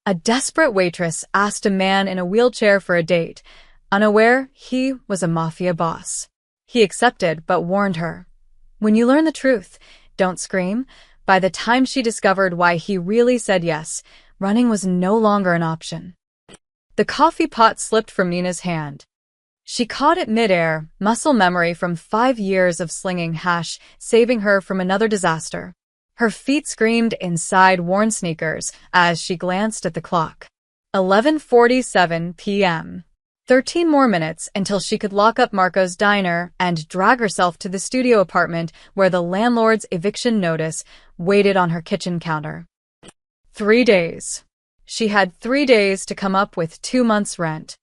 A desperate waitress asked a man in a wheelchair for a date, unaware he was a mafia boss. He accepted but warned her, "When you learn the truth, don't scream." By the time she discovered why he really said yes, running was no longer an option. The coffee pot slipped from Nina's hand. She caught it midair, muscle memory from 5 years of slinging hash, saving her from another disaster. Her feet screamed inside worn sneakers as she glanced at the clock. 11:47 p.m. 13 more minutes until she could lock up Marco's diner and drag herself to the studio apartment where the landlord's eviction notice waited on her kitchen counter. 3 days. She had 3 days to come up with 2 months' rent.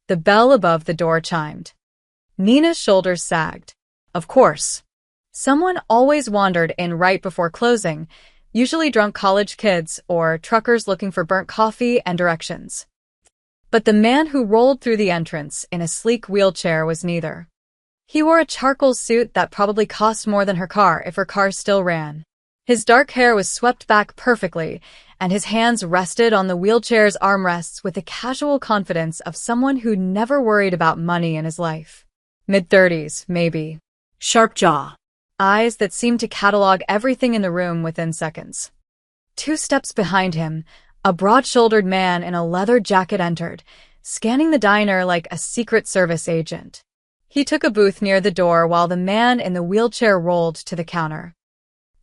The bell above the door chimed. Nina's shoulders sagged. Of course. Someone always wandered in right before closing, usually drunk college kids or truckers looking for burnt coffee and directions. But the man who rolled through the entrance in a sleek wheelchair was neither. He wore a charcoal suit that probably cost more than her car if her car still ran. His dark hair was swept back perfectly, and his hands rested on the wheelchair's armrests with the casual confidence of someone who never worried about money in his life. Mid-30s, maybe. Sharp jaw. Eyes that seemed to catalog everything in the room within seconds. 2 steps behind him, a broad-shouldered man in a leather jacket entered, scanning the diner like a Secret Service agent. He took a booth near the door while the man in the wheelchair rolled to the counter.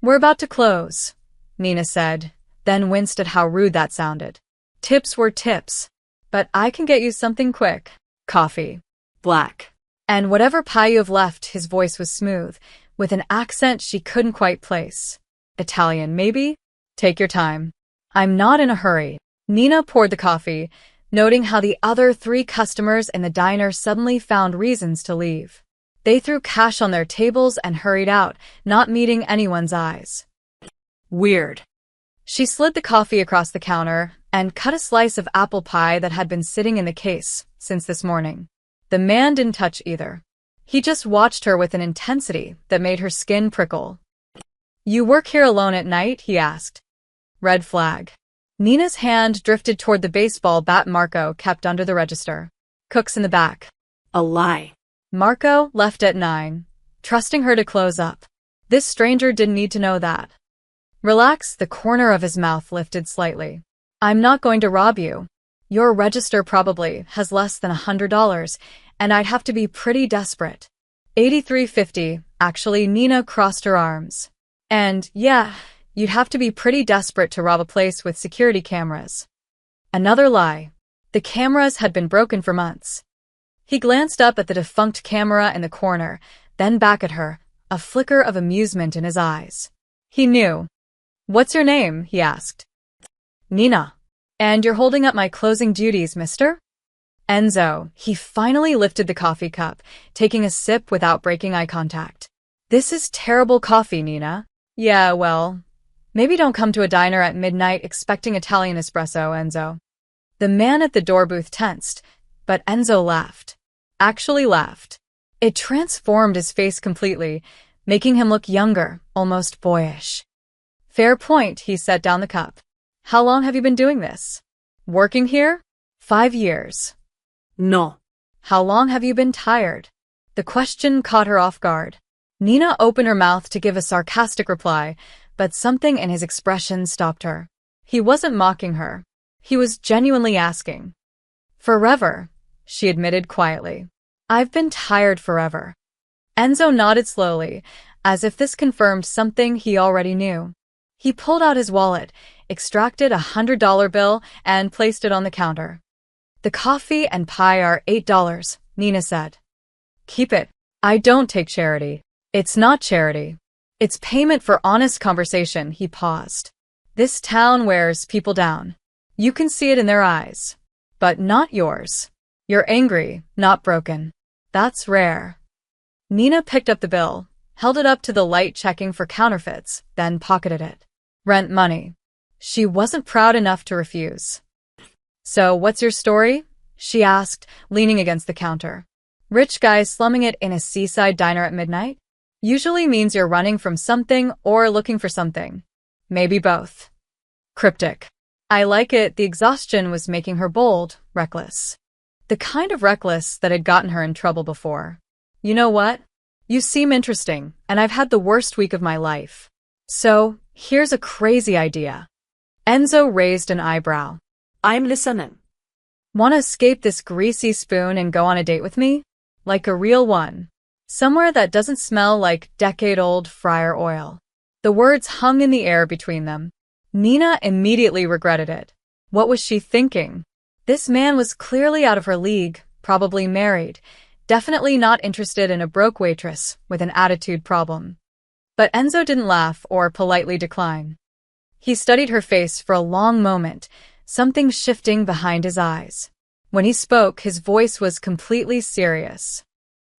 "We're about to close," Nina said, then winced at how rude that sounded. Tips were tips, but I can get you something quick. Coffee. Black. And whatever pie you've left, his voice was smooth, with an accent she couldn't quite place. Italian, maybe? Take your time. I'm not in a hurry. Nina poured the coffee, noting how the other 3 customers in the diner suddenly found reasons to leave. They threw cash on their tables and hurried out, not meeting anyone's eyes. Weird. She slid the coffee across the counter and cut a slice of apple pie that had been sitting in the case since this morning. The man didn't touch either. He just watched her with an intensity that made her skin prickle. "You work here alone at night?" he asked. Red flag. Nina's hand drifted toward the baseball bat Marco kept under the register. "Cook's in the back." A lie. Marco left at 9, trusting her to close up. This stranger didn't need to know that. Relax, the corner of his mouth lifted slightly. "I'm not going to rob you. Your register probably has less than $100, and I'd have to be pretty desperate." 83.50, actually. Nina crossed her arms. "And, yeah, you'd have to be pretty desperate to rob a place with security cameras." Another lie. The cameras had been broken for months. He glanced up at the defunct camera in the corner, then back at her, a flicker of amusement in his eyes. He knew. "What's your name?" he asked. "Nina." "And you're holding up my closing duties, mister?" "Enzo." He finally lifted the coffee cup, taking a sip without breaking eye contact. "This is terrible coffee, Nina." "Yeah, well, maybe don't come to a diner at midnight expecting Italian espresso, Enzo." The man at the door booth tensed, but Enzo laughed. Actually laughed. It transformed his face completely, making him look younger, almost boyish. "Fair point," he set down the cup. "How long have you been doing this?" "Working here?" 5 years. "No." "How long have you been tired?" The question caught her off guard. Nina opened her mouth to give a sarcastic reply, but something in his expression stopped her. He wasn't mocking her. He was genuinely asking. "Forever," she admitted quietly. "I've been tired forever." Enzo nodded slowly, as if this confirmed something he already knew. He pulled out his wallet, extracted a $100 bill, and placed it on the counter. "The coffee and pie are $8, Nina said. "Keep it. I don't take charity." "It's not charity. It's payment for honest conversation." He paused. "This town wears people down. You can see it in their eyes. But not yours. You're angry, not broken. That's rare." Nina picked up the bill, held it up to the light checking for counterfeits, then pocketed it. Rent money. She wasn't proud enough to refuse. "So what's your story?" she asked, leaning against the counter. "Rich guys slumming it in a seaside diner at midnight? Usually means you're running from something or looking for something. Maybe both." Cryptic. I like it. The exhaustion was making her bold, reckless. The kind of reckless that had gotten her in trouble before. You know what? You seem interesting, and I've had the worst week of my life. So, here's a crazy idea. Enzo raised an eyebrow. I'm listening. Want to escape this greasy spoon and go on a date with me? Like a real one. Somewhere that doesn't smell like decade-old fryer oil. The words hung in the air between them. Nina immediately regretted it. What was she thinking? This man was clearly out of her league, probably married, definitely not interested in a broke waitress with an attitude problem. But Enzo didn't laugh or politely decline. He studied her face for a long moment, something shifting behind his eyes. When he spoke, his voice was completely serious.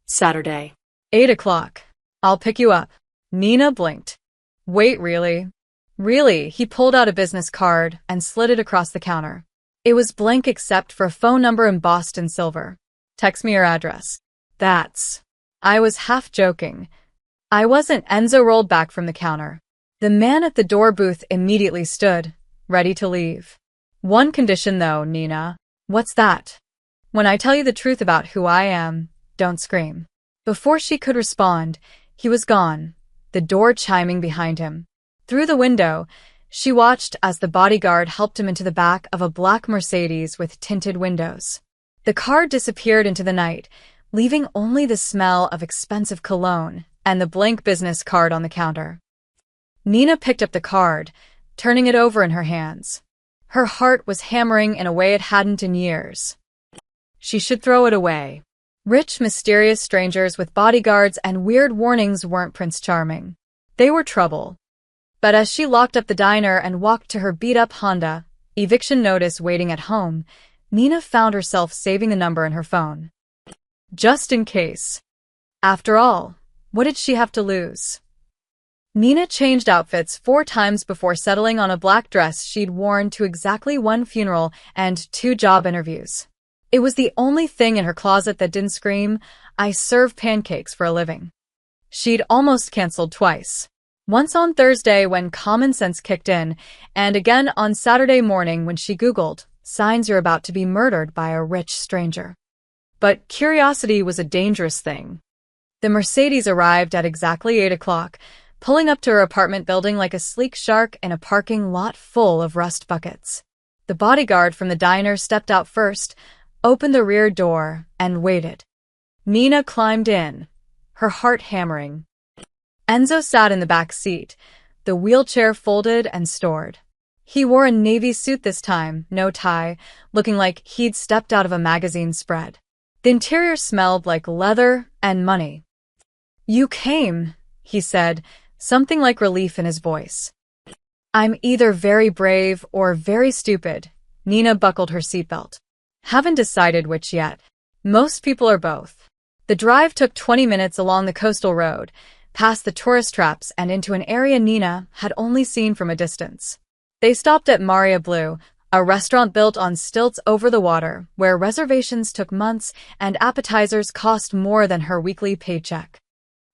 Saturday. 8 o'clock. I'll pick you up. Nina blinked. Wait, really? Really? He pulled out a business card and slid it across the counter. It was blank except for a phone number embossed in silver. Text me your address. That's... I was half joking. I wasn't. Enzo rolled back from the counter. The man at the door booth immediately stood, ready to leave. One condition though, Nina. What's that? When I tell you the truth about who I am, don't scream. Before she could respond, he was gone, the door chiming behind him. Through the window, she watched as the bodyguard helped him into the back of a black Mercedes with tinted windows. The car disappeared into the night, leaving only the smell of expensive cologne and the blank business card on the counter. Nina picked up the card, turning it over in her hands. Her heart was hammering in a way it hadn't in years. She should throw it away. Rich, mysterious strangers with bodyguards and weird warnings weren't Prince Charming. They were trouble. But as she locked up the diner and walked to her beat-up Honda, eviction notice waiting at home, Nina found herself saving the number in her phone. Just in case. After all, what did she have to lose? Nina changed outfits 4 times before settling on a black dress she'd worn to exactly 1 funeral and 2 job interviews. It was the only thing in her closet that didn't scream, I serve pancakes for a living. She'd almost canceled twice. Once on Thursday when common sense kicked in, and again on Saturday morning when she Googled, signs you're about to be murdered by a rich stranger. But curiosity was a dangerous thing. The Mercedes arrived at exactly 8 o'clock, pulling up to her apartment building like a sleek shark in a parking lot full of rust buckets. The bodyguard from the diner stepped out first, opened the rear door, and waited. Nina climbed in, her heart hammering. Enzo sat in the back seat, the wheelchair folded and stored. He wore a navy suit this time, no tie, looking like he'd stepped out of a magazine spread. The interior smelled like leather and money. You came, he said, something like relief in his voice. I'm either very brave or very stupid. Nina buckled her seatbelt. Haven't decided which yet. Most people are both. The drive took 20 minutes along the coastal road, past the tourist traps and into an area Nina had only seen from a distance. They stopped at Maria Blue, a restaurant built on stilts over the water, where reservations took months and appetizers cost more than her weekly paycheck.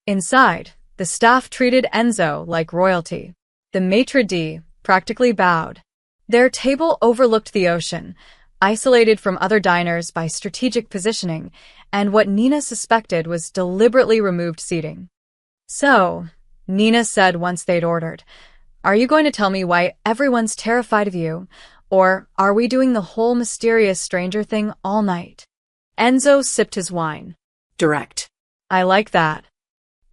Inside, the staff treated Enzo like royalty. The maitre d' practically bowed. Their table overlooked the ocean, isolated from other diners by strategic positioning, and what Nina suspected was deliberately removed seating. So, Nina said once they'd ordered, are you going to tell me why everyone's terrified of you, or are we doing the whole mysterious stranger thing all night? Enzo sipped his wine. Direct. I like that.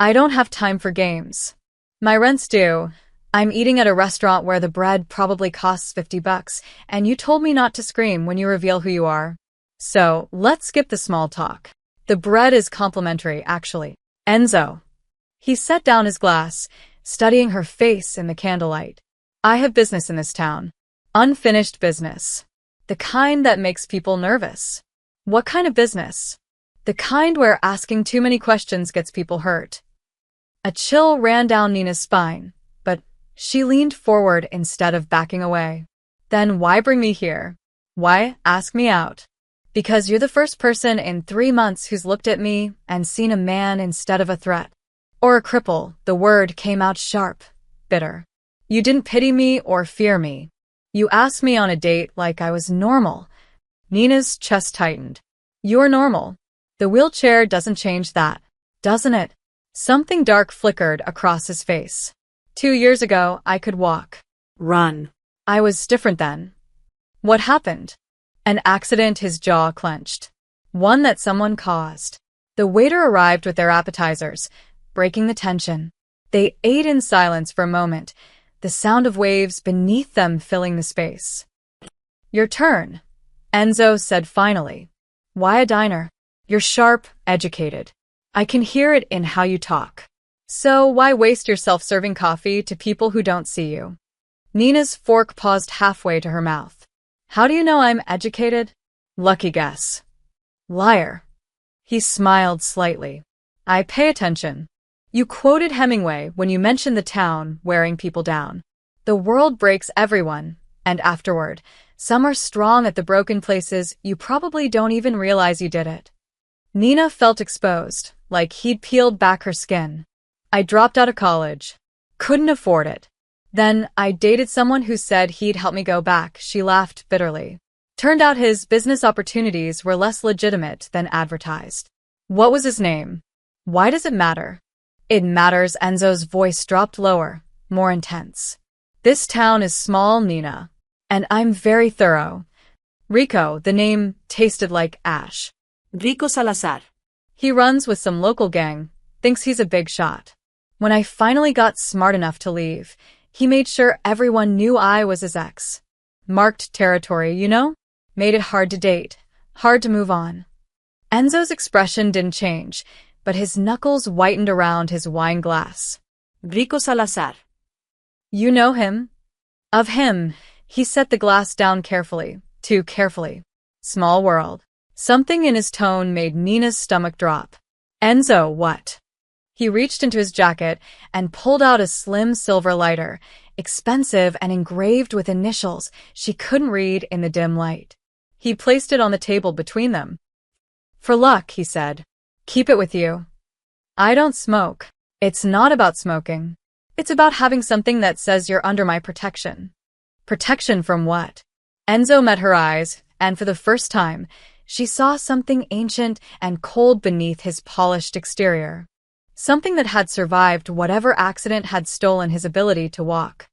I don't have time for games. My rent's due. I'm eating at a restaurant where the bread probably costs $50, and you told me not to scream when you reveal who you are. So, let's skip the small talk. The bread is complimentary, actually. Enzo. He set down his glass, studying her face in the candlelight. I have business in this town. Unfinished business. The kind that makes people nervous. What kind of business? The kind where asking too many questions gets people hurt. A chill ran down Nina's spine, but she leaned forward instead of backing away. Then why bring me here? Why ask me out? Because you're the first person in 3 months who's looked at me and seen a man instead of a threat. Or a cripple. The word came out sharp, bitter. You didn't pity me or fear me. You asked me on a date like I was normal. Nina's chest tightened. You're normal. The wheelchair doesn't change that, doesn't it? Something dark flickered across his face. 2 years ago, I could walk. Run. I was different then. What happened? An accident. His jaw clenched. One that someone caused. The waiter arrived with their appetizers, breaking the tension. They ate in silence for a moment, the sound of waves beneath them filling the space. Your turn, Enzo said finally. Why a diner? You're sharp, educated. I can hear it in how you talk. So why waste yourself serving coffee to people who don't see you? Nina's fork paused halfway to her mouth. How do you know I'm educated? Lucky guess. Liar. He smiled slightly. I pay attention. You quoted Hemingway when you mentioned the town wearing people down. The world breaks everyone, and afterward, some are strong at the broken places you probably don't even realize you did it. Nina felt exposed, like he'd peeled back her skin. I dropped out of college. Couldn't afford it. Then I dated someone who said he'd help me go back. She laughed bitterly. Turned out his business opportunities were less legitimate than advertised. What was his name? Why does it matter? It matters. Enzo's voice dropped lower, more intense. This town is small, Nina. And I'm very thorough. Rico, the name tasted like ash. Rico Salazar. He runs with some local gang, thinks he's a big shot. When I finally got smart enough to leave, he made sure everyone knew I was his ex. Marked territory, you know? Made it hard to date, hard to move on. Enzo's expression didn't change, but his knuckles whitened around his wine glass. Rico Salazar. You know him? Of him, he set the glass down carefully, too carefully. Small world. Something in his tone made Nina's stomach drop. Enzo, what? He reached into his jacket and pulled out a slim silver lighter, expensive and engraved with initials she couldn't read in the dim light. He placed it on the table between them. For luck, he said. Keep it with you. I don't smoke. It's not about smoking. It's about having something that says you're under my protection. Protection from what? Enzo met her eyes, and for the first time, she saw something ancient and cold beneath his polished exterior. Something that had survived whatever accident had stolen his ability to walk.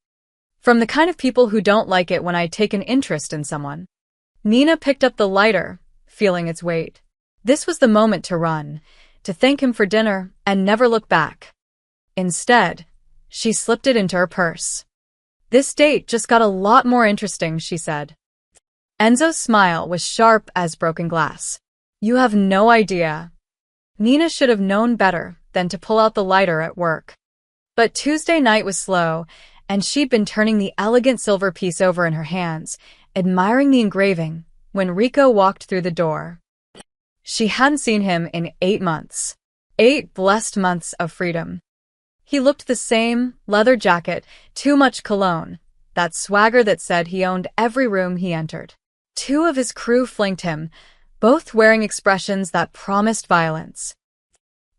From the kind of people who don't like it when I take an interest in someone. Nina picked up the lighter, feeling its weight. This was the moment to run, to thank him for dinner and never look back. Instead, she slipped it into her purse. This date just got a lot more interesting, she said. Enzo's smile was sharp as broken glass. You have no idea. Nina should have known better than to pull out the lighter at work. But Tuesday night was slow, and she'd been turning the elegant silver piece over in her hands, admiring the engraving, when Rico walked through the door. She hadn't seen him in 8 months. 8 blessed months of freedom. He looked the same, leather jacket, too much cologne, that swagger that said he owned every room he entered. 2 of his crew flanked him, both wearing expressions that promised violence.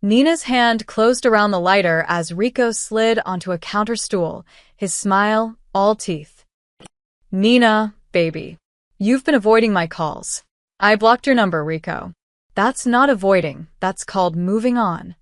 Nina's hand closed around the lighter as Rico slid onto a counter stool, his smile all teeth. Nina, baby. You've been avoiding my calls. I blocked your number, Rico. That's not avoiding, that's called moving on.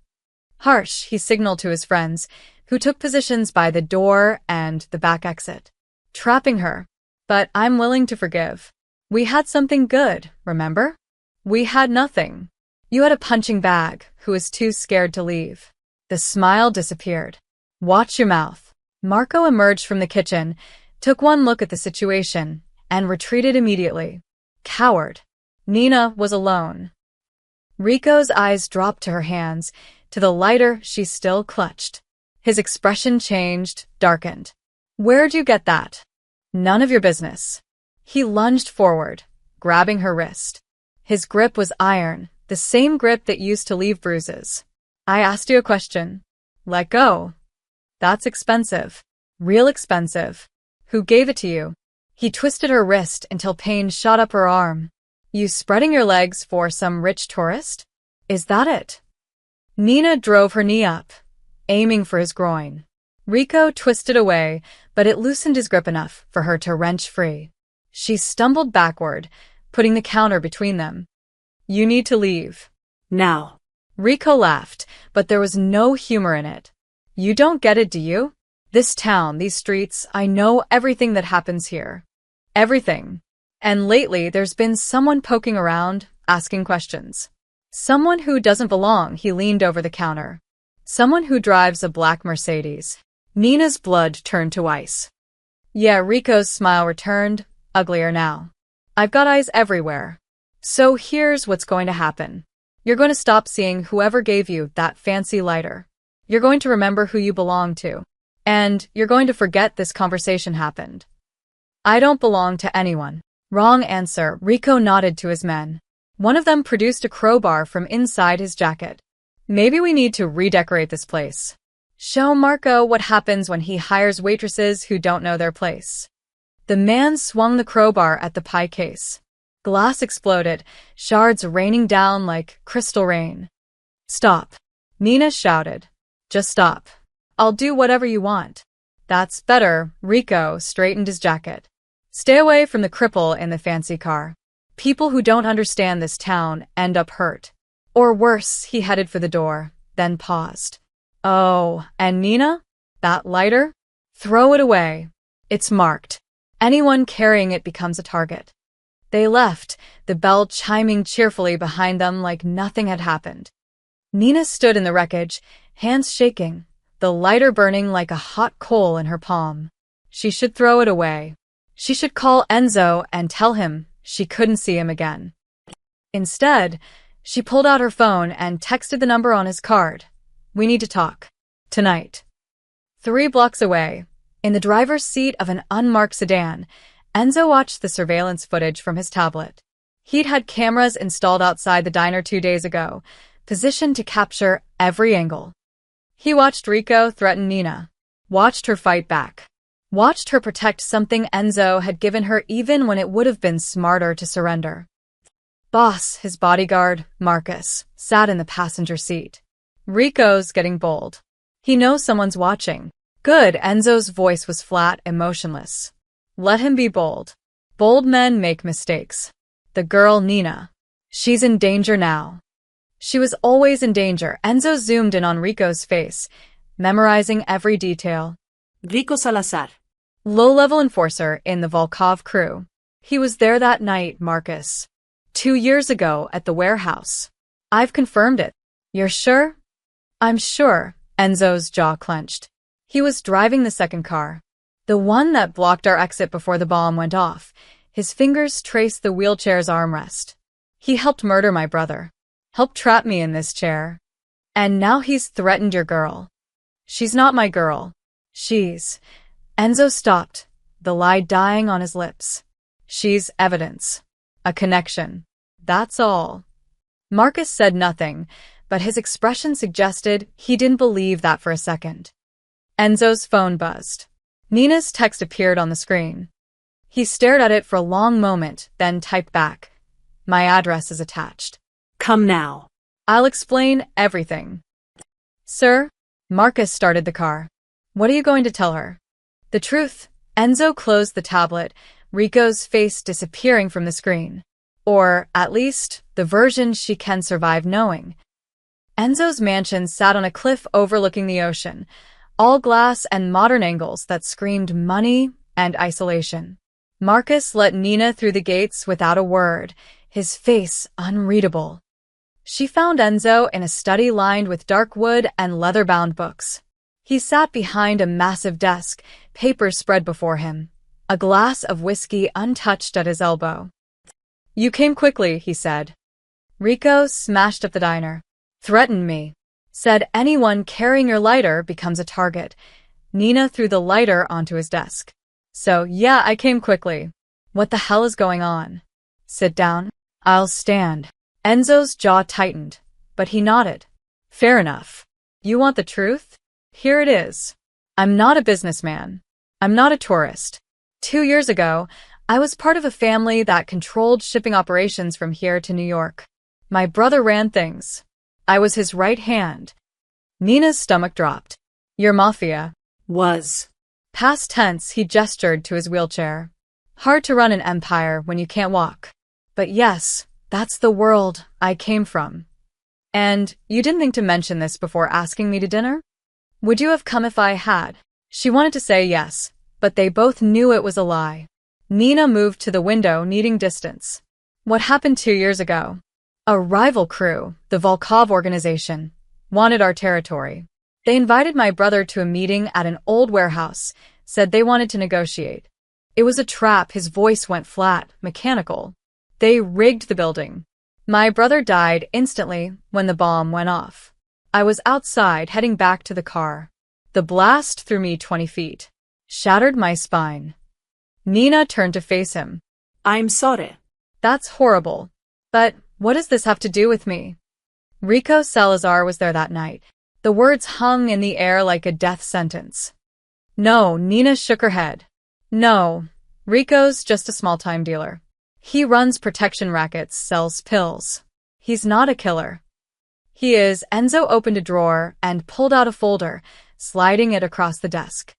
Harsh, he signaled to his friends, who took positions by the door and the back exit. Trapping her. But I'm willing to forgive. We had something good, remember? We had nothing. You had a punching bag who was too scared to leave. The smile disappeared. Watch your mouth. Marco emerged from the kitchen, took one look at the situation, and retreated immediately. Coward. Nina was alone. Rico's eyes dropped to her hands, to the lighter she still clutched. His expression changed, darkened. Where'd you get that? None of your business. He lunged forward, grabbing her wrist. His grip was iron, the same grip that used to leave bruises. I asked you a question. Let go. That's expensive. Real expensive. Who gave it to you? He twisted her wrist until pain shot up her arm. You spreading your legs for some rich tourist? Is that it? Nina drove her knee up, aiming for his groin. Rico twisted away, but it loosened his grip enough for her to wrench free. She stumbled backward, putting the counter between them. You need to leave. Now. Rico laughed, but there was no humor in it. You don't get it, do you? This town, these streets, I know everything that happens here. Everything. And lately, there's been someone poking around, asking questions. Someone who doesn't belong, he leaned over the counter. Someone who drives a black Mercedes. Nina's blood turned to ice. Yeah, Rico's smile returned, uglier now. I've got eyes everywhere. So here's what's going to happen. You're going to stop seeing whoever gave you that fancy lighter. You're going to remember who you belong to. And you're going to forget this conversation happened. I don't belong to anyone. Wrong answer. Rico nodded to his men. One of them produced a crowbar from inside his jacket. Maybe we need to redecorate this place. Show Marco what happens when he hires waitresses who don't know their place. The man swung the crowbar at the pie case. Glass exploded, shards raining down like crystal rain. Stop. Nina shouted. Just stop. I'll do whatever you want. That's better. Rico straightened his jacket. Stay away from the cripple in the fancy car. People who don't understand this town end up hurt. Or worse, he headed for the door, then paused. Oh, and Nina? That lighter? Throw it away. It's marked. Anyone carrying it becomes a target. They left, the bell chiming cheerfully behind them like nothing had happened. Nina stood in the wreckage, hands shaking, the lighter burning like a hot coal in her palm. She should throw it away. She should call Enzo and tell him she couldn't see him again. Instead, she pulled out her phone and texted the number on his card. We need to talk. Tonight. 3 blocks away, in the driver's seat of an unmarked sedan, Enzo watched the surveillance footage from his tablet. He'd had cameras installed outside the diner 2 days ago, positioned to capture every angle. He watched Rico threaten Nina, watched her fight back, watched her protect something Enzo had given her even when it would have been smarter to surrender. Boss, his bodyguard, Marcus, sat in the passenger seat. Rico's getting bold. He knows someone's watching. Good, Enzo's voice was flat, emotionless. Let him be bold. Bold men make mistakes. The girl, Nina. She's in danger now. She was always in danger. Enzo zoomed in on Rico's face, memorizing every detail. Rico Salazar. Low-level enforcer in the Volkov crew. He was there that night, Marcus. 2 years ago at the warehouse. I've confirmed it. You're sure? I'm sure. Enzo's jaw clenched. He was driving the second car. The one that blocked our exit before the bomb went off. His fingers traced the wheelchair's armrest. He helped murder my brother. Helped trap me in this chair. And now he's threatened your girl. She's not my girl. She's... Enzo stopped, the lie dying on his lips. She's evidence. A connection. That's all. Marcus said nothing, but his expression suggested he didn't believe that for a second. Enzo's phone buzzed. Nina's text appeared on the screen. He stared at it for a long moment, then typed back. My address is attached. Come now. I'll explain everything. Sir? Marcus started the car. What are you going to tell her? The truth. Enzo closed the tablet, Rico's face disappearing from the screen. Or, at least, the version she can survive knowing. Enzo's mansion sat on a cliff overlooking the ocean, all glass and modern angles that screamed money and isolation. Marcus let Nina through the gates without a word, his face unreadable. She found Enzo in a study lined with dark wood and leather-bound books. He sat behind a massive desk, papers spread before him, a glass of whiskey untouched at his elbow. You came quickly, he said. Rico smashed up the diner. Threatened me. Said anyone carrying your lighter becomes a target. Nina threw the lighter onto his desk. So, yeah, I came quickly. What the hell is going on? Sit down. I'll stand. Enzo's jaw tightened, but he nodded. Fair enough. You want the truth? Here it is. I'm not a businessman. I'm not a tourist. 2 years ago, I was part of a family that controlled shipping operations from here to New York. My brother ran things. I was his right hand. Nina's stomach dropped. You're Mafia. Was. Past tense, he gestured to his wheelchair. Hard to run an empire when you can't walk. But yes, that's the world I came from. And you didn't think to mention this before asking me to dinner? Would you have come if I had? She wanted to say yes, but they both knew it was a lie. Nina moved to the window, needing distance. What happened 2 years ago? A rival crew, the Volkov organization, wanted our territory. They invited my brother to a meeting at an old warehouse, said they wanted to negotiate. It was a trap. His voice went flat, mechanical. They rigged the building. My brother died instantly when the bomb went off. I was outside heading back to the car. The blast threw me 20 feet. Shattered my spine. Nina turned to face him. I'm sorry. That's horrible. But what does this have to do with me? Rico Salazar was there that night. The words hung in the air like a death sentence. No, Nina shook her head. No, Rico's just a small-time dealer. He runs protection rackets, sells pills. He's not a killer. He is. Enzo opened a drawer and pulled out a folder, sliding it across the desk.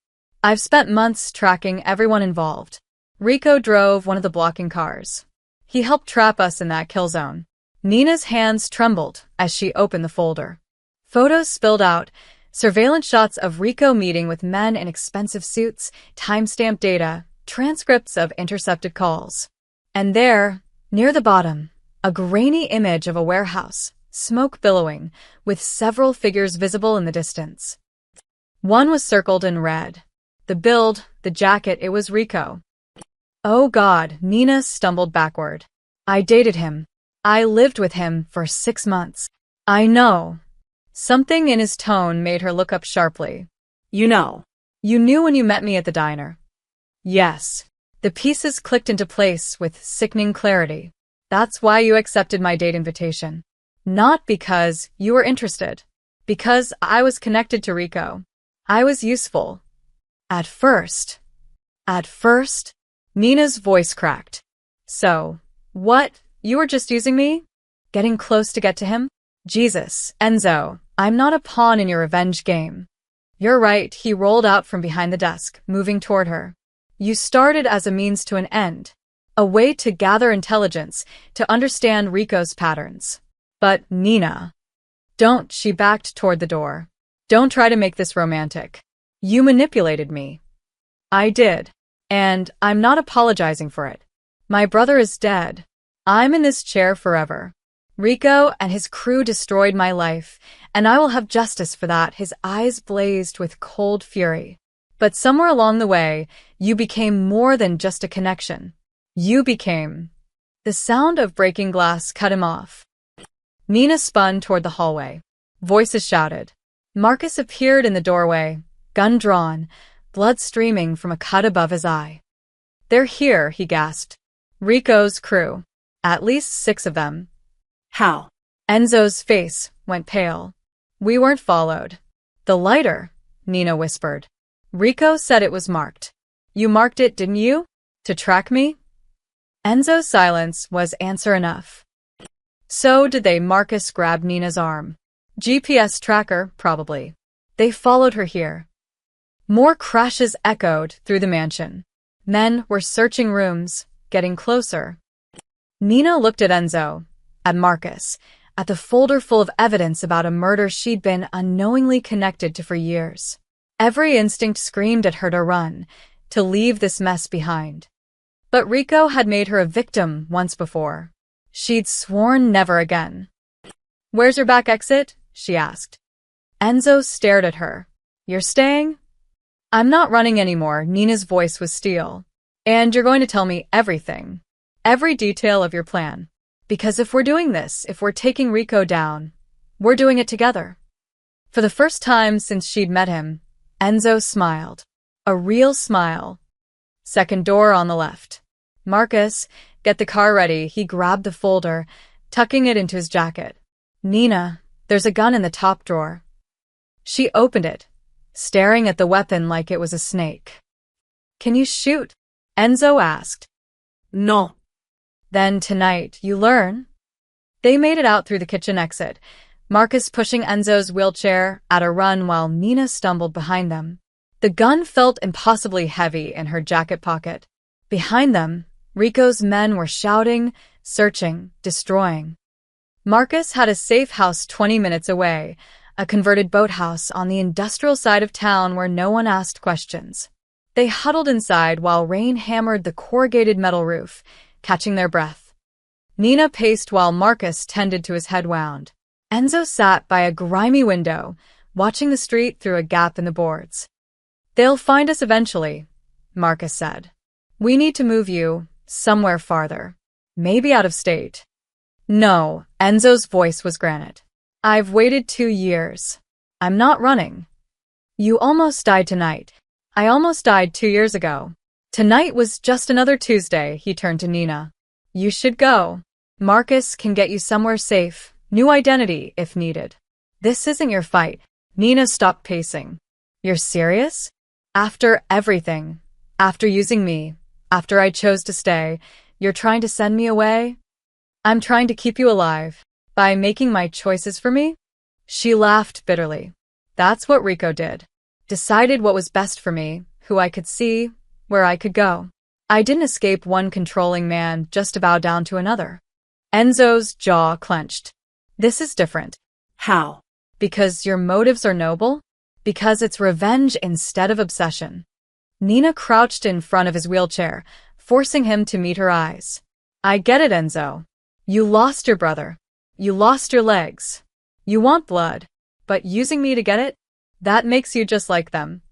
I've spent months tracking everyone involved. Rico drove one of the blocking cars. He helped trap us in that kill zone. Nina's hands trembled as she opened the folder. Photos spilled out, surveillance shots of Rico meeting with men in expensive suits, timestamp data, transcripts of intercepted calls. And there, near the bottom, a grainy image of a warehouse, smoke billowing, with several figures visible in the distance. One was circled in red. The build, the jacket, it was Rico. Oh God, Nina stumbled backward. I dated him. I lived with him for 6 months. I know. Something in his tone made her look up sharply. You know. You knew when you met me at the diner. Yes. The pieces clicked into place with sickening clarity. That's why you accepted my date invitation. Not because you were interested. Because I was connected to Rico. I was useful. At first. Nina's voice cracked. So, what? You were just using me? Getting close to get to him? Jesus, Enzo, I'm not a pawn in your revenge game. You're right, he rolled out from behind the desk, moving toward her. You started as a means to an end. A way to gather intelligence, to understand Rico's patterns. But, Nina. Don't, she backed toward the door. Don't try to make this romantic. You manipulated me. I did. And I'm not apologizing for it. My brother is dead. I'm in this chair forever. Rico and his crew destroyed my life, and I will have justice for that. His eyes blazed with cold fury. But somewhere along the way, you became more than just a connection. You became... The sound of breaking glass cut him off. Nina spun toward the hallway. Voices shouted. Marcus appeared in the doorway, gun drawn, blood streaming from a cut above his eye. They're here, he gasped. Rico's crew. At least 6 of them. How? Enzo's face went pale. We weren't followed. The lighter, Nina whispered. Rico said it was marked. You marked it, didn't you? To track me? Enzo's silence was answer enough. So did they. Marcus grabbed Nina's arm. GPS tracker, probably. They followed her here. More crashes echoed through the mansion. Men were searching rooms, getting closer. Nina looked at Enzo, at Marcus, at the folder full of evidence about a murder she'd been unknowingly connected to for years. Every instinct screamed at her to run, to leave this mess behind. But Rico had made her a victim once before. She'd sworn never again. Where's your back exit? She asked. Enzo stared at her. You're staying? I'm not running anymore. Nina's voice was steel. And you're going to tell me everything. Every detail of your plan. Because if we're doing this, if we're taking Rico down, we're doing it together. For the first time since she'd met him, Enzo smiled. A real smile. Second door on the left. Marcus, get the car ready. He grabbed the folder, tucking it into his jacket. Nina, there's a gun in the top drawer. She opened it, staring at the weapon like it was a snake. Can you shoot? Enzo asked. No. Then tonight, you learn? They made it out through the kitchen exit, Marcus pushing Enzo's wheelchair at a run while Nina stumbled behind them. The gun felt impossibly heavy in her jacket pocket. Behind them, Rico's men were shouting, searching, destroying. Marcus had a safe house 20 minutes away, a converted boathouse on the industrial side of town where no one asked questions. They huddled inside while rain hammered the corrugated metal roof, catching their breath. Nina paced while Marcus tended to his head wound. Enzo sat by a grimy window, watching the street through a gap in the boards. "They'll find us eventually," Marcus said. "We need to move you somewhere farther. Maybe out of state." "No," Enzo's voice was granite. "I've waited 2 years. I'm not running. You almost died tonight. I almost died 2 years ago. Tonight was just another Tuesday," he turned to Nina. "You should go. Marcus can get you somewhere safe, new identity if needed. This isn't your fight." Nina stopped pacing. "You're serious? After everything, after using me, after I chose to stay, you're trying to send me away?" "I'm trying to keep you alive. By making my choices for me?" She laughed bitterly. "That's what Rico did. Decided what was best for me, who I could see, where I could go. I didn't escape one controlling man just to bow down to another." Enzo's jaw clenched. "This is different." How? "Because your motives are noble? Because it's revenge instead of obsession." Nina crouched in front of his wheelchair, forcing him to meet her eyes. "I get it, Enzo. You lost your brother. You lost your legs. You want blood. But using me to get it? That makes you just like them."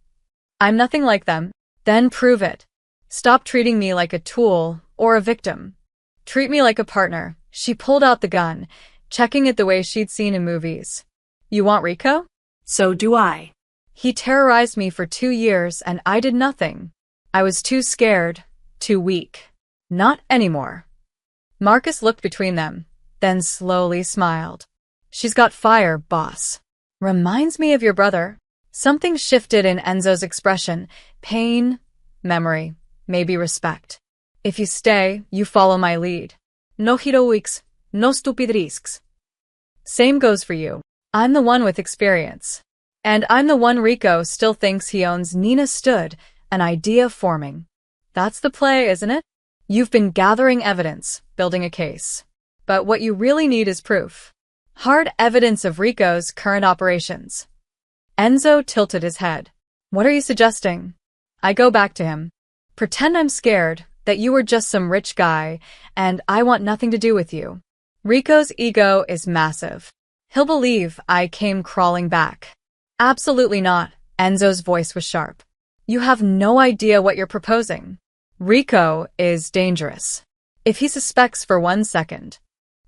"I'm nothing like them." "Then prove it. Stop treating me like a tool or a victim. Treat me like a partner." She pulled out the gun, checking it the way she'd seen in movies. "You want Rico?" So do I. "He terrorized me for 2 years and I did nothing. I was too scared, too weak. Not anymore." Marcus looked between them, then slowly smiled. "She's got fire, boss. Reminds me of your brother." Something shifted in Enzo's expression. Pain, memory, maybe respect. "If you stay, you follow my lead. No heroics, no stupid risks. Same goes for you. I'm the one with experience. And I'm the one Rico still thinks he owns." Nina stood, an idea forming. "That's the play, isn't it? You've been gathering evidence, building a case. But what you really need is proof. Hard evidence of Rico's current operations." Enzo tilted his head. "What are you suggesting?" "I go back to him. Pretend I'm scared, that you were just some rich guy, and I want nothing to do with you. Rico's ego is massive. He'll believe I came crawling back." "Absolutely not." Enzo's voice was sharp. "You have no idea what you're proposing. Rico is dangerous. If he suspects for 1 second,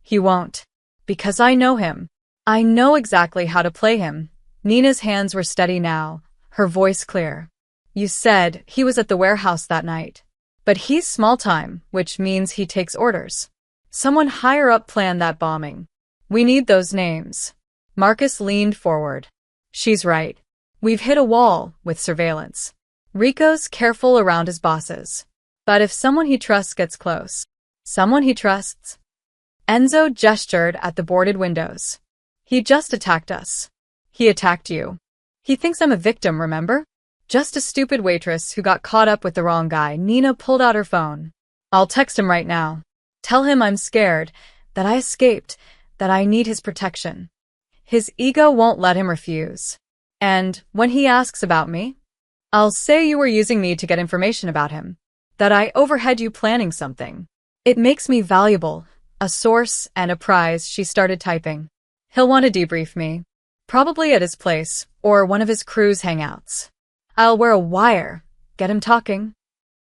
he won't. Because I know him. I know exactly how to play him." Nina's hands were steady now, her voice clear. "You said he was at the warehouse that night. But he's small-time, which means he takes orders. Someone higher up planned that bombing. We need those names." Marcus leaned forward. "She's right. We've hit a wall with surveillance. Rico's careful around his bosses. But if someone he trusts gets close, someone he trusts..." Enzo gestured at the boarded windows. "He just attacked us. He attacked you. He thinks I'm a victim, remember? Just a stupid waitress who got caught up with the wrong guy." Nina pulled out her phone. "I'll text him right now. Tell him I'm scared, that I escaped, that I need his protection. His ego won't let him refuse. And when he asks about me, I'll say you were using me to get information about him, that I overheard you planning something. It makes me valuable, a source and a prize." She started typing. "He'll want to debrief me. Probably at his place, or one of his crew's hangouts. I'll wear a wire, get him talking.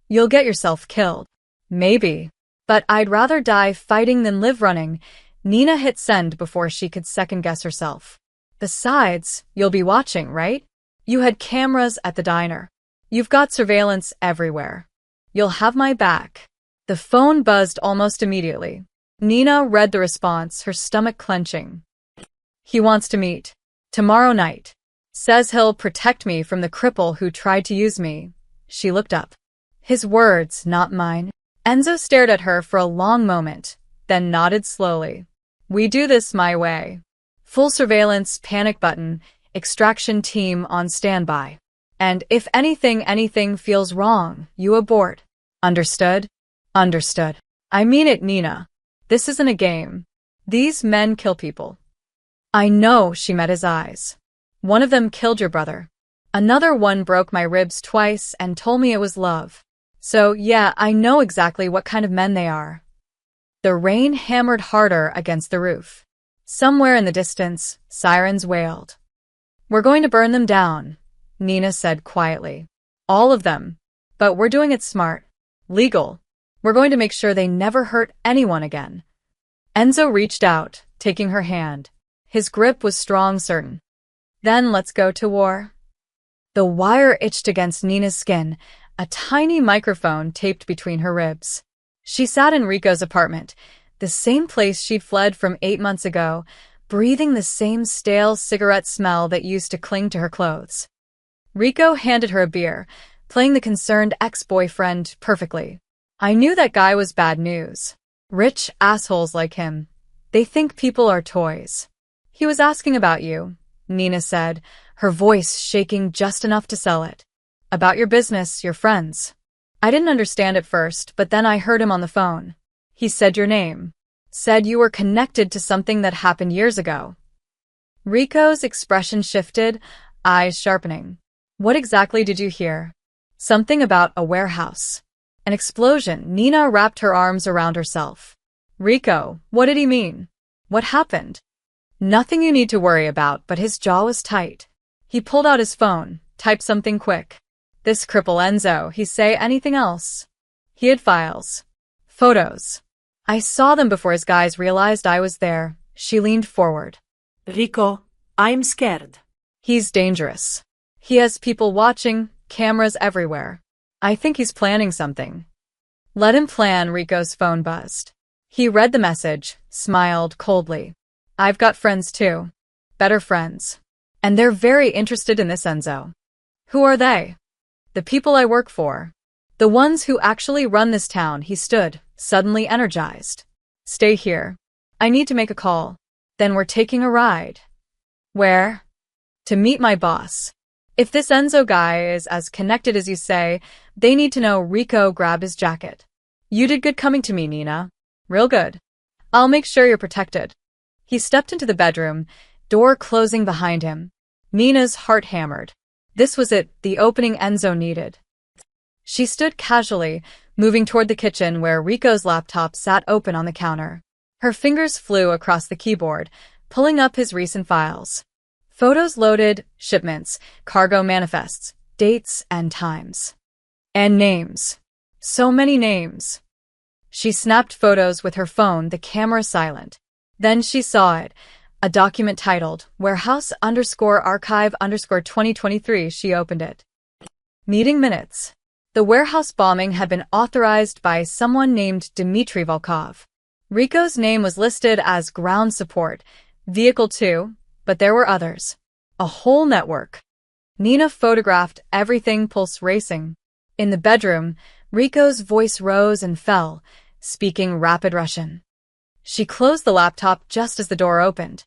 You'll get yourself killed. Maybe. But I'd rather die fighting than live running." Nina hit send before she could second-guess herself. "Besides, you'll be watching, right? You had cameras at the diner. You've got surveillance everywhere. You'll have my back." The phone buzzed almost immediately. Nina read the response, her stomach clenching. "He wants to meet. Tomorrow night. Says he'll protect me from the cripple who tried to use me." She looked up. "His words, not mine." Enzo stared at her for a long moment, then nodded slowly. "We do this my way. Full surveillance, panic button, extraction team on standby. And if anything feels wrong, you abort. Understood? Understood. I mean it, Nina. This isn't a game. These men kill people. I know, she met his eyes. One of them killed your brother. Another one broke my ribs twice and told me it was love. So, yeah, I know exactly what kind of men they are. The rain hammered harder against the roof. Somewhere in the distance, sirens wailed. We're going to burn them down, Nina said quietly. All of them. But we're doing it smart. Legal. We're going to make sure they never hurt anyone again. Enzo reached out, taking her hand. His grip was strong, certain. Then let's go to war. The wire itched against Nina's skin, a tiny microphone taped between her ribs. She sat in Rico's apartment, the same place she'd fled from 8 months ago, breathing the same stale cigarette smell that used to cling to her clothes. Rico handed her a beer, playing the concerned ex-boyfriend perfectly. I knew that guy was bad news. Rich assholes like him. They think people are toys. He was asking about you, Nina said, her voice shaking just enough to sell it. About your business, your friends. I didn't understand at first, but then I heard him on the phone. He said your name. Said you were connected to something that happened years ago. Rico's expression shifted, eyes sharpening. What exactly did you hear? Something about a warehouse. An explosion. Nina wrapped her arms around herself. Rico, what did he mean? What happened? Nothing you need to worry about, but his jaw was tight. He pulled out his phone, typed something quick. This cripple Enzo, he say anything else? He had files. Photos. I saw them before his guys realized I was there. She leaned forward. Rico, I'm scared. He's dangerous. He has people watching, cameras everywhere. I think he's planning something. Let him plan, Rico's phone buzzed. He read the message, smiled coldly. I've got friends too. Better friends. And they're very interested in this Enzo. Who are they? The people I work for. The ones who actually run this town. He stood, suddenly energized. Stay here. I need to make a call. Then we're taking a ride. Where? To meet my boss. If this Enzo guy is as connected as you say, they need to know. Rico grabbed his jacket. You did good coming to me, Nina. Real good. I'll make sure you're protected. He stepped into the bedroom, door closing behind him. Nina's heart hammered. This was it, the opening Enzo needed. She stood casually, moving toward the kitchen where Rico's laptop sat open on the counter. Her fingers flew across the keyboard, pulling up his recent files. Photos loaded, shipments, cargo manifests, dates and times. And names. So many names. She snapped photos with her phone, the camera silent. Then she saw it, a document titled Warehouse_Archive_2023. She opened it. Meeting minutes. The warehouse bombing had been authorized by someone named Dmitry Volkov. Rico's name was listed as ground support, vehicle 2, but there were others. A whole network. Nina photographed everything, pulse racing. In the bedroom, Rico's voice rose and fell, speaking rapid Russian. She closed the laptop just as the door opened.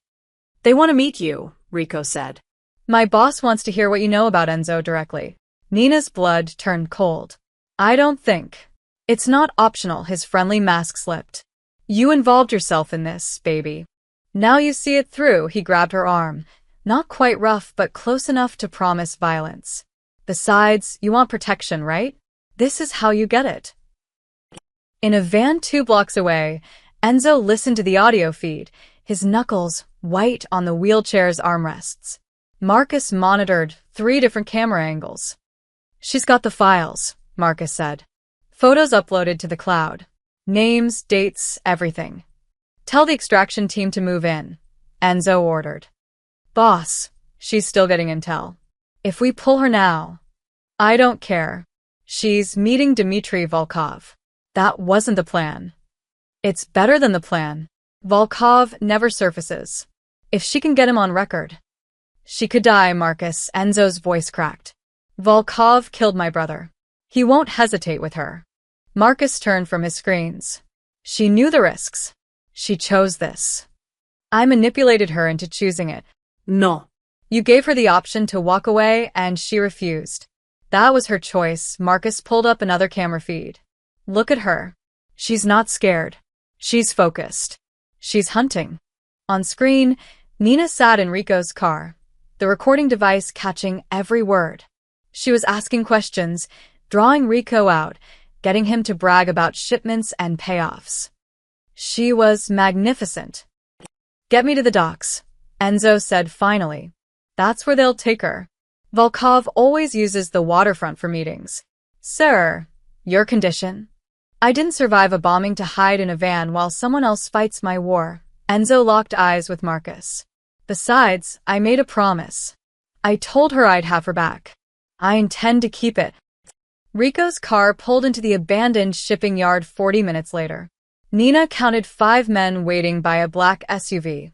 They want to meet you, Rico said. My boss wants to hear what you know about Enzo directly. Nina's blood turned cold. I don't think. It's not optional, his friendly mask slipped. You involved yourself in this, baby. Now you see it through. He grabbed her arm. Not quite rough, but close enough to promise violence. Besides, you want protection, right? This is how you get it. In a van 2 blocks away, Enzo listened to the audio feed, his knuckles white on the wheelchair's armrests. Marcus monitored 3 different camera angles. She's got the files, Marcus said. Photos uploaded to the cloud. Names, dates, everything. Tell the extraction team to move in, Enzo ordered. Boss, she's still getting intel. If we pull her now, I don't care. She's meeting Dmitry Volkov. That wasn't the plan. It's better than the plan. Volkov never surfaces. If she can get him on record. She could die, Marcus. Enzo's voice cracked. Volkov killed my brother. He won't hesitate with her. Marcus turned from his screens. She knew the risks. She chose this. I manipulated her into choosing it. No. You gave her the option to walk away and she refused. That was her choice. Marcus pulled up another camera feed. Look at her. She's not scared. She's focused. She's hunting. On screen, Nina sat in Rico's car, the recording device catching every word. She was asking questions, drawing Rico out, getting him to brag about shipments and payoffs. She was magnificent. Get me to the docks, Enzo said finally. That's where they'll take her. Volkov always uses the waterfront for meetings. Sir, your condition? I didn't survive a bombing to hide in a van while someone else fights my war. Enzo locked eyes with Marcus. Besides, I made a promise. I told her I'd have her back. I intend to keep it. Rico's car pulled into the abandoned shipping yard 40 minutes later. Nina counted 5 men waiting by a black SUV,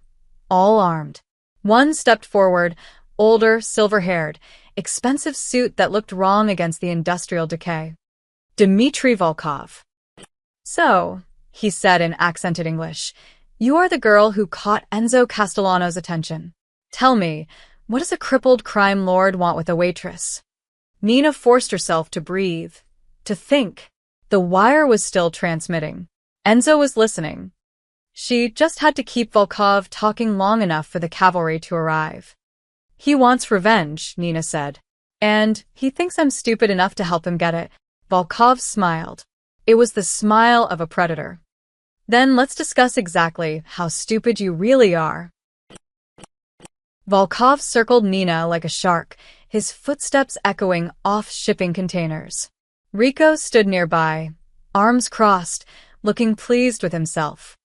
all armed. One stepped forward, older, silver-haired, expensive suit that looked wrong against the industrial decay. Dmitry Volkov. So, he said in accented English, you are the girl who caught Enzo Castellano's attention. Tell me, what does a crippled crime lord want with a waitress? Nina forced herself to breathe, to think. The wire was still transmitting. Enzo was listening. She just had to keep Volkov talking long enough for the cavalry to arrive. He wants revenge, Nina said. And he thinks I'm stupid enough to help him get it. Volkov smiled. It was the smile of a predator. Then let's discuss exactly how stupid you really are. Volkov circled Nina like a shark, his footsteps echoing off shipping containers. Rico stood nearby, arms crossed, looking pleased with himself.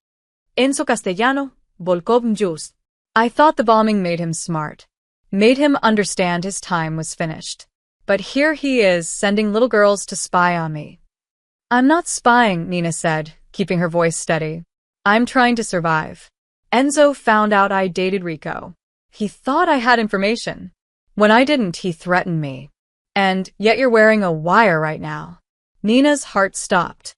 Enzo Castellano, Volkov just. I thought the bombing made him smart, made him understand his time was finished. But here he is sending little girls to spy on me. I'm not spying, Nina said, keeping her voice steady. I'm trying to survive. Enzo found out I dated Rico. He thought I had information. When I didn't, he threatened me. And yet you're wearing a wire right now. Nina's heart stopped.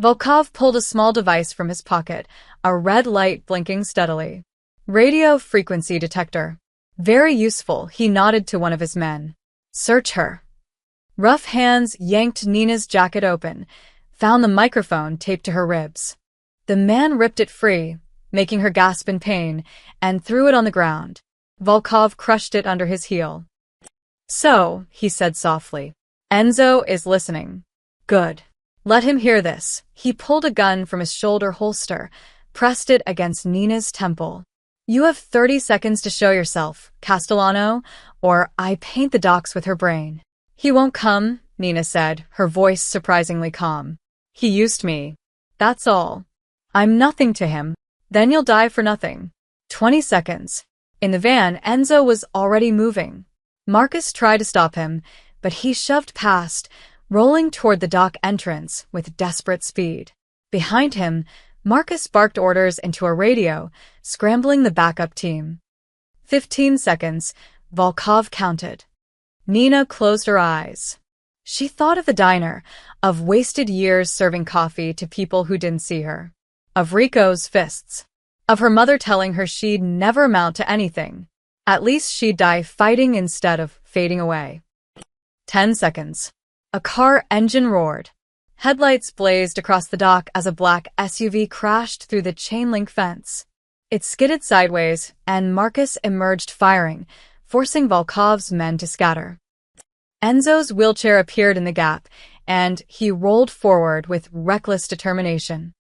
Volkov pulled a small device from his pocket, a red light blinking steadily. Radio frequency detector. Very useful, he nodded to one of his men. Search her. Rough hands yanked Nina's jacket open, found the microphone taped to her ribs. The man ripped it free, making her gasp in pain, and threw it on the ground. Volkov crushed it under his heel. So, he said softly, Enzo is listening. Good. Let him hear this. He pulled a gun from his shoulder holster, pressed it against Nina's temple. You have 30 seconds to show yourself, Castellano, or I paint the docks with her brain. He won't come, Nina said, her voice surprisingly calm. He used me. That's all. I'm nothing to him. Then you'll die for nothing. 20 seconds. In the van, Enzo was already moving. Marcus tried to stop him, but he shoved past, rolling toward the dock entrance with desperate speed. Behind him, Marcus barked orders into a radio, scrambling the backup team. 15 seconds, Volkov counted. Nina closed her eyes. She thought of the diner, of wasted years serving coffee to people who didn't see her, of Rico's fists, of her mother telling her she'd never amount to anything. At least she'd die fighting instead of fading away. 10 seconds. A car engine roared. Headlights blazed across the dock as a black SUV crashed through the chain-link fence. It skidded sideways, and Marcus emerged firing, forcing Volkov's men to scatter. Enzo's wheelchair appeared in the gap, and he rolled forward with reckless determination.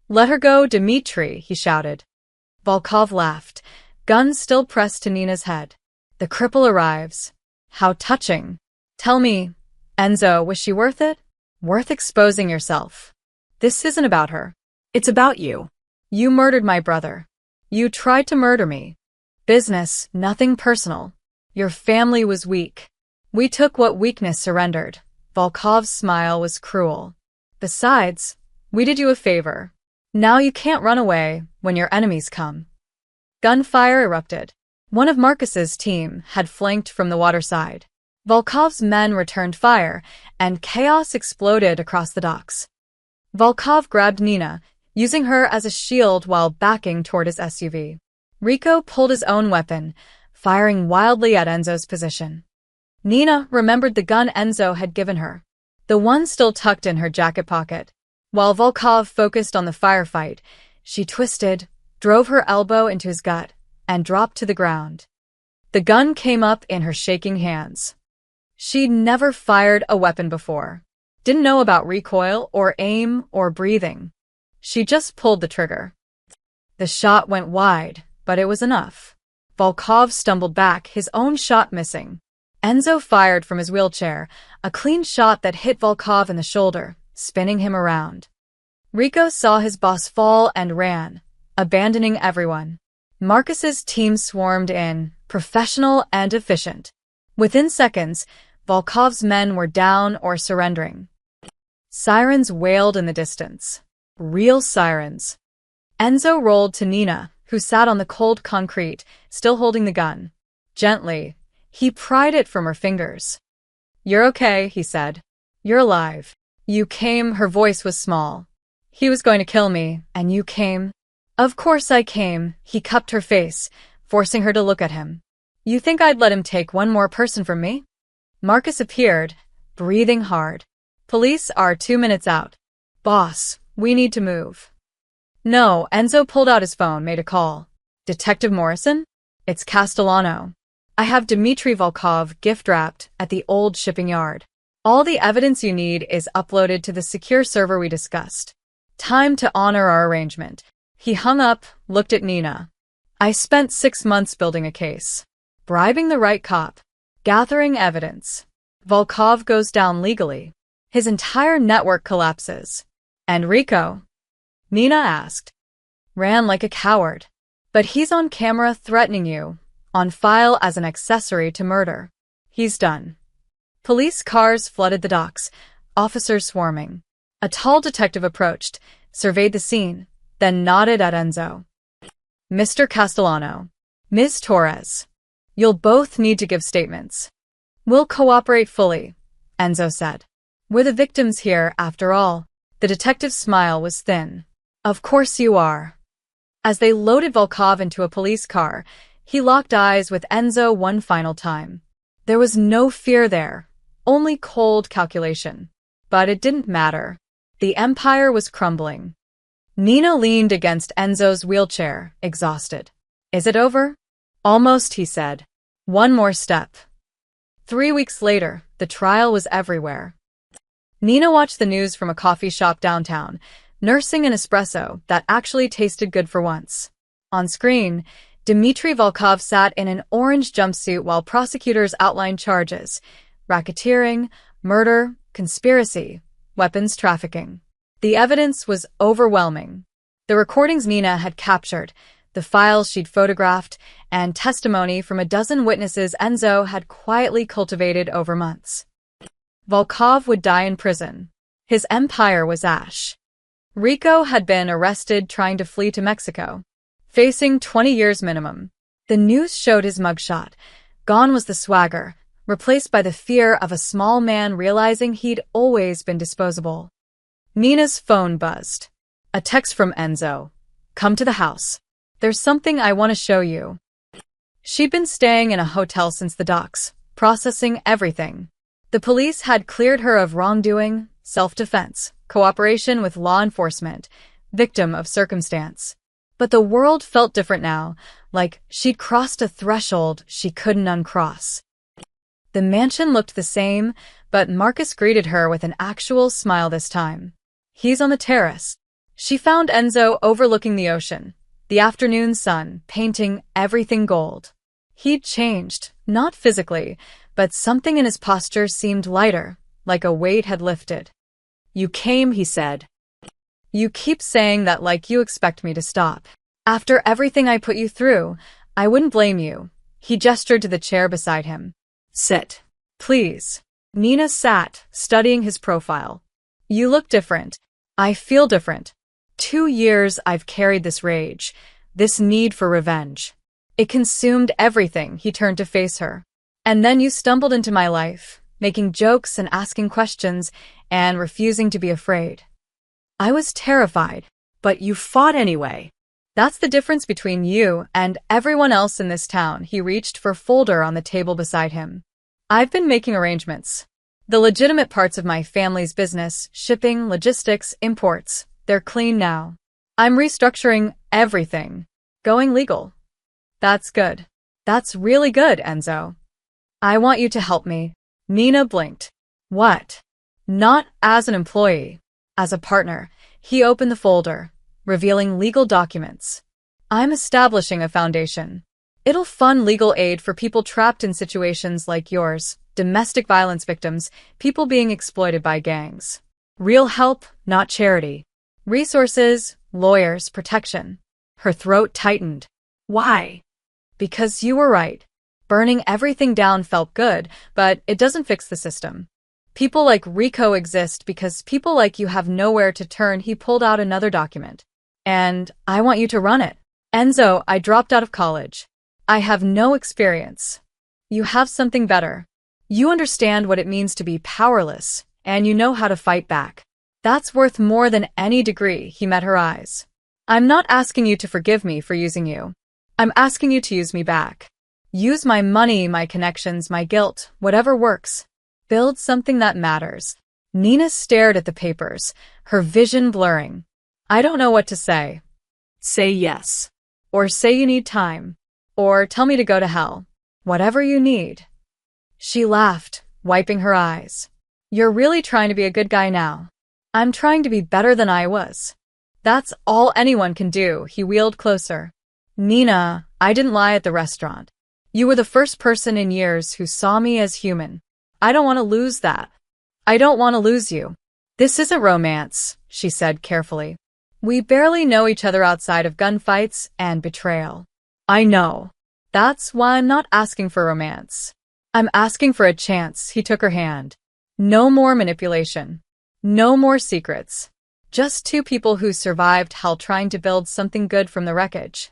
Let her go, Dmitri, he shouted. Volkov laughed, gun still pressed to Nina's head. The cripple arrives. How touching. Tell me, Enzo, was she worth it? Worth exposing yourself? This isn't about her. It's about you. You murdered my brother. You tried to murder me. Business, nothing personal. Your family was weak. We took what weakness surrendered. Volkov's smile was cruel. Besides, we did you a favor. Now you can't run away when your enemies come. Gunfire erupted. One of Marcus's team had flanked from the waterside. Volkov's men returned fire, and chaos exploded across the docks. Volkov grabbed Nina, using her as a shield while backing toward his SUV. Rico pulled his own weapon, firing wildly at Enzo's position. Nina remembered the gun Enzo had given her, the one still tucked in her jacket pocket. While Volkov focused on the firefight, she twisted, drove her elbow into his gut, and dropped to the ground. The gun came up in her shaking hands. She'd never fired a weapon before. Didn't know about recoil or aim or breathing. She just pulled the trigger. The shot went wide, but it was enough. Volkov stumbled back, his own shot missing. Enzo fired from his wheelchair, a clean shot that hit Volkov in the shoulder, spinning him around. Rico saw his boss fall and ran, abandoning everyone. Marcus's team swarmed in, professional and efficient. Within seconds, Volkov's men were down or surrendering. Sirens wailed in the distance. Real sirens. Enzo rolled to Nina, who sat on the cold concrete, still holding the gun. Gently, he pried it from her fingers. "You're okay," he said. "You're alive. You came," her voice was small. "He was going to kill me, and you came." "Of course I came," he cupped her face, forcing her to look at him. "You think I'd let him take one more person from me?" Marcus appeared, breathing hard. "Police are 2 minutes out. Boss, we need to move." "No," Enzo pulled out his phone, made a call. "Detective Morrison? It's Castellano. I have Dmitry Volkov gift-wrapped at the old shipping yard. All the evidence you need is uploaded to the secure server we discussed. Time to honor our arrangement." He hung up, looked at Nina. "I spent 6 months building a case. Bribing the right cop. Gathering evidence. Volkov goes down legally. His entire network collapses. And Rico?" Nina asked. "Ran like a coward. But he's on camera threatening you, on file as an accessory to murder. He's done." Police cars flooded the docks, officers swarming. A tall detective approached, surveyed the scene, then nodded at Enzo. "Mr. Castellano, Ms. Torres, you'll both need to give statements." "We'll cooperate fully," Enzo said. "We're the victims here, after all." The detective's smile was thin. "Of course you are." As they loaded Volkov into a police car, he locked eyes with Enzo one final time. There was no fear there, only cold calculation. But it didn't matter. The empire was crumbling. Nina leaned against Enzo's wheelchair, exhausted. "Is it over?" "Almost," he said. "One more step." 3 weeks later, the trial was everywhere. Nina watched the news from a coffee shop downtown, nursing an espresso that actually tasted good for once. On screen, Dmitry Volkov sat in an orange jumpsuit while prosecutors outlined charges: racketeering, murder, conspiracy, weapons trafficking. The evidence was overwhelming. The recordings Nina had captured, the files she'd photographed, and testimony from a dozen witnesses Enzo had quietly cultivated over months. Volkov would die in prison. His empire was ash. Rico had been arrested trying to flee to Mexico, facing 20 years minimum. The news showed his mugshot. Gone was the swagger, replaced by the fear of a small man realizing he'd always been disposable. Nina's phone buzzed. A text from Enzo. "Come to the house. There's something I want to show you." She'd been staying in a hotel since the docks, processing everything. The police had cleared her of wrongdoing, self-defense, cooperation with law enforcement, victim of circumstance. But the world felt different now, like she'd crossed a threshold she couldn't uncross. The mansion looked the same, but Marcus greeted her with an actual smile this time. He's on the terrace. She found Enzo overlooking the ocean, the afternoon sun painting everything gold. He'd changed, not physically, but something in his posture seemed lighter, like a weight had lifted. "You came," he said. "You keep saying that like you expect me to stop. After everything I put you through, I wouldn't blame you." He gestured to the chair beside him. "Sit. Please." Nina sat, studying his profile. "You look different. I feel different. 2 years I've carried this rage, this need for revenge. It consumed everything." He turned to face her. "And then you stumbled into my life, making jokes and asking questions, and refusing to be afraid. I was terrified, but you fought anyway." That's the difference between you and everyone else in this town. He reached for a folder on the table beside him. I've been making arrangements. The legitimate parts of my family's business, shipping, logistics, imports, they're clean now. I'm restructuring everything. Going legal. That's good. That's really good, Enzo. I want you to help me. Nina blinked. What? Not as an employee. As a partner. He opened the folder, revealing legal documents. I'm establishing a foundation. It'll fund legal aid for people trapped in situations like yours, domestic violence victims, people being exploited by gangs. Real help, not charity. Resources, lawyers, protection. Her throat tightened. Why? Because you were right. Burning everything down felt good, but it doesn't fix the system. People like Rico exist because people like you have nowhere to turn. He pulled out another document. And I want you to run it. Enzo, I dropped out of college. I have no experience. You have something better. You understand what it means to be powerless, and you know how to fight back. That's worth more than any degree. He met her eyes. I'm not asking you to forgive me for using you. I'm asking you to use me back. Use my money, my connections, my guilt, whatever works. Build something that matters. Nina stared at the papers, her vision blurring. I don't know what to say. Say yes. Or say you need time. Or tell me to go to hell. Whatever you need. She laughed, wiping her eyes. You're really trying to be a good guy now. I'm trying to be better than I was. That's all anyone can do. He wheeled closer. Nina, I didn't lie at the restaurant. You were the first person in years who saw me as human. I don't want to lose that. I don't want to lose you. This isn't romance, she said carefully. We barely know each other outside of gunfights and betrayal. I know. That's why I'm not asking for romance. I'm asking for a chance. He took her hand. No more manipulation. No more secrets. Just two people who survived hell trying to build something good from the wreckage.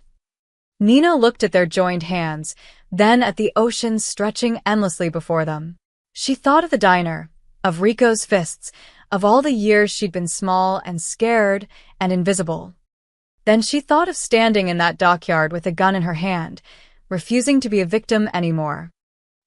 Nina looked at their joined hands, then at the ocean stretching endlessly before them. She thought of the diner, of Rico's fists, of all the years she'd been small and scared and invisible. Then she thought of standing in that dockyard with a gun in her hand, refusing to be a victim anymore.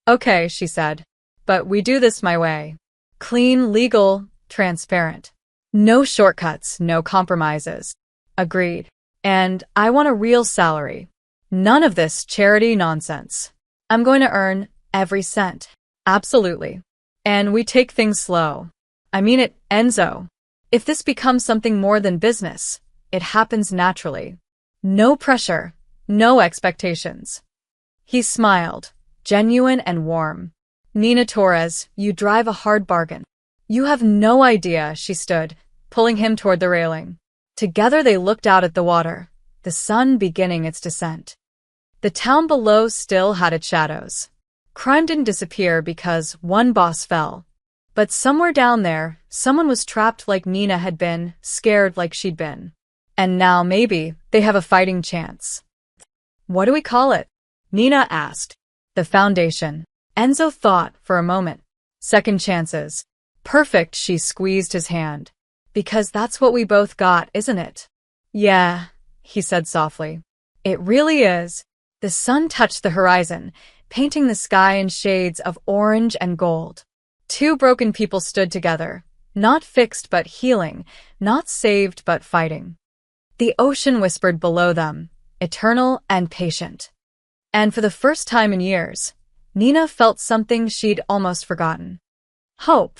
Okay, she said, but we do this my way. Clean, legal, transparent. No shortcuts, no compromises. Agreed. And I want a real salary. None of this charity nonsense. I'm going to earn every cent. Absolutely. And we take things slow. I mean it, Enzo. If this becomes something more than business, it happens naturally. No pressure, no expectations. He smiled, genuine and warm. Nina Torres, you drive a hard bargain. You have no idea, she stood, pulling him toward the railing. Together they looked out at the water, the sun beginning its descent. The town below still had its shadows. Crime didn't disappear because one boss fell. But somewhere down there, someone was trapped like Nina had been, scared like she'd been. And now maybe they have a fighting chance. What do we call it? Nina asked. The foundation. Enzo thought for a moment. Second chances. Perfect, she squeezed his hand. Because that's what we both got, isn't it? Yeah, he said softly. It really is. The sun touched the horizon, painting the sky in shades of orange and gold. Two broken people stood together, not fixed but healing, not saved but fighting. The ocean whispered below them, eternal and patient. And for the first time in years, Nina felt something she'd almost forgotten. Hope.